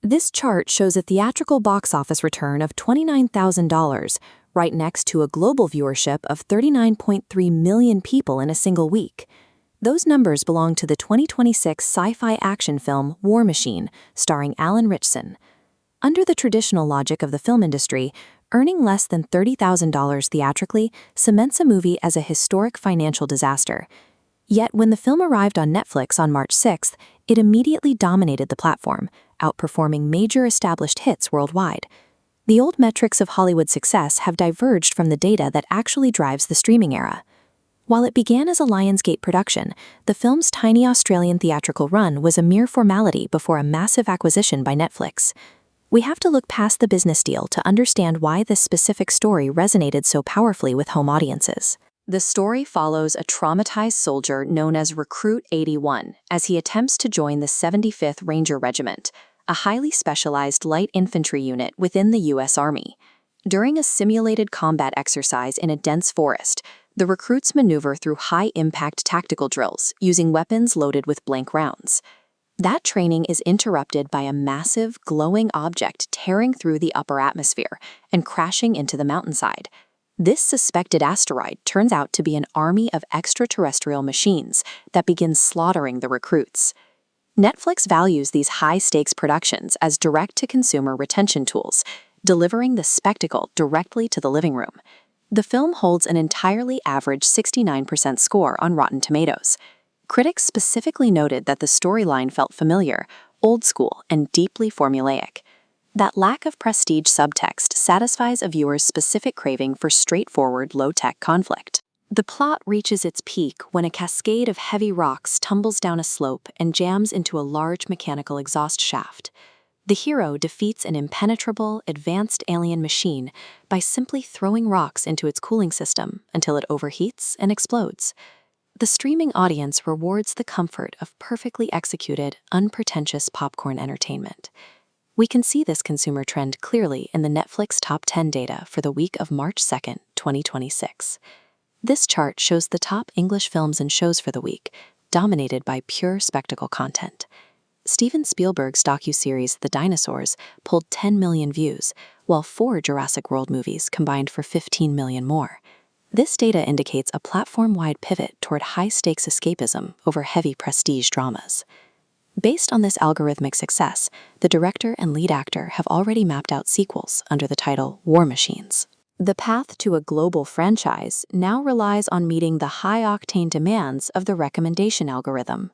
This chart shows a theatrical box office return of $29,000, right next to a global viewership of 39.3 million people in a single week. Those numbers belong to the 2026 sci-fi action film War Machine, starring Alan Ritchson. Under the traditional logic of the film industry, earning less than $30,000 theatrically cements a movie as a historic financial disaster. Yet when the film arrived on Netflix on March 6th, it immediately dominated the platform, outperforming major established hits worldwide. The old metrics of Hollywood success have diverged from the data that actually drives the streaming era. While it began as a Lionsgate production, the film's tiny Australian theatrical run was a mere formality before a massive acquisition by Netflix. We have to look past the business deal to understand why this specific story resonated so powerfully with home audiences. The story follows a traumatized soldier known as Recruit 81 as he attempts to join the 75th Ranger Regiment, a highly specialized light infantry unit within the U.S. Army. During a simulated combat exercise in a dense forest, the recruits maneuver through high-impact tactical drills using weapons loaded with blank rounds. That training is interrupted by a massive, glowing object tearing through the upper atmosphere and crashing into the mountainside. This suspected asteroid turns out to be an army of extraterrestrial machines that begins slaughtering the recruits. Netflix values these high-stakes productions as direct-to-consumer retention tools, delivering the spectacle directly to the living room. The film holds an entirely average 69% score on Rotten Tomatoes. Critics specifically noted that the storyline felt familiar, old school, and deeply formulaic. That lack of prestige subtext satisfies a viewer's specific craving for straightforward, low-tech conflict. The plot reaches its peak when a cascade of heavy rocks tumbles down a slope and jams into a large mechanical exhaust shaft. The hero defeats an impenetrable, advanced alien machine by simply throwing rocks into its cooling system until it overheats and explodes. The streaming audience rewards the comfort of perfectly executed, unpretentious popcorn entertainment. We can see this consumer trend clearly in the Netflix Top 10 data for the week of March 2nd, 2026. This chart shows the top English films and shows for the week, dominated by pure spectacle content. Steven Spielberg's docuseries The Dinosaurs pulled 10 million views, while 4 Jurassic World movies combined for 15 million more. This data indicates a platform-wide pivot toward high-stakes escapism over heavy prestige dramas. Based on this algorithmic success, the director and lead actor have already mapped out sequels under the title War Machines. The path to a global franchise now relies on meeting the high-octane demands of the recommendation algorithm.